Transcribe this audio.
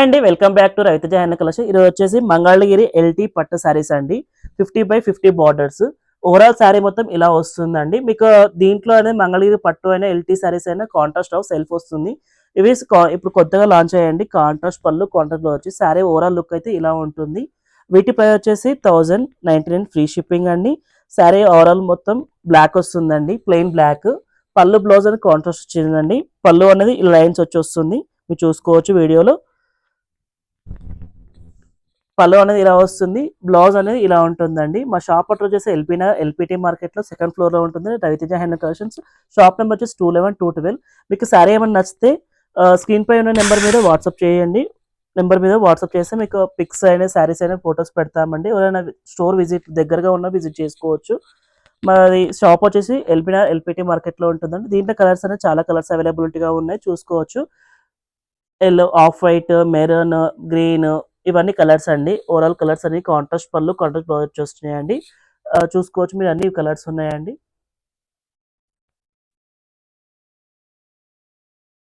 అండి, welcome back to Raviteja hand collection. ఇది వచ్చేసి మంగళగిరి ఎల్టీ పట్టు సారీస్ అండి. 50/50 బార్డర్స్. ఓవరాల్ సారీ మొత్తం ఇలా వస్తుందండి. మీకు దీంట్లో అనేది మంగళగిరి పట్టు అయినా ఎల్టీ సారీస్ అయినా కాంట్రాస్ట్ సెల్ఫ్ వస్తుంది. ఇవి ఇప్పుడు కొత్తగా లాంచ్ అయ్యండి. కాంట్రాస్ట్ పళ్ళు కాంట్రాస్ట్ వచ్చి సారీ ఓవరాల్ లుక్ అయితే ఇలా ఉంటుంది. వీటి ప్రైస్ వచ్చేసి 1099 ఫ్రీ షిప్పింగ్ అండి. సారీ ఓవరాల్ మొత్తం బ్లాక్ వస్తుందండి, ప్లెయిన్ బ్లాక్. పళ్ళు బ్లౌజ్ అనేది కాంట్రాస్ట్ వచ్చిందండి. పళ్ళు అనేది లైన్స్ వచ్చి వస్తుంది, మీరు చూసుకోవచ్చు వీడియోలో. పళ్ళు అనేది ఇలా వస్తుంది, బ్లౌజ్ అనేది ఇలా ఉంటుందండి. మా షాప్ అడ్రస్ వచ్చేసి ఎల్పిటి మార్కెట్లో సెకండ్ ఫ్లోర్లో ఉంటుంది, Raviteja hand collections. Shop number వచ్చేసి 211-212. మీకు సారీ ఏమైనా నచ్చితే స్క్రీన్ పై ఉన్న నెంబర్ మీద వాట్సాప్ చేయండి. నెంబర్ మీద వాట్సాప్ చేస్తే మీకు పిక్స్ అయినా శారీస్ అయినా ఫొటోస్ పెడతామండి. ఎవరైనా స్టోర్ విజిట్ దగ్గరగా ఉన్న విజిట్ చేసుకోవచ్చు. మరి షాప్ వచ్చేసి ఎల్పిటి మార్కెట్లో ఉంటుందండి. దీంట్లో కలర్స్ అనేది చాలా కలర్స్ అవైలబిలిటీగా ఉన్నాయి, చూసుకోవచ్చు. Yellow, off white, maroon, green, ఇవన్నీ కలర్స్ అండి. ఓవరాల్ కలర్స్ అన్ని కాంట్రాస్ట్ పళ్ళు కాంట్రాస్ట్ బ్లౌజ్ వచ్చేస్తున్నాయండి. చూసుకోవచ్చు మీరు, అన్ని కలర్స్ ఉన్నాయండి.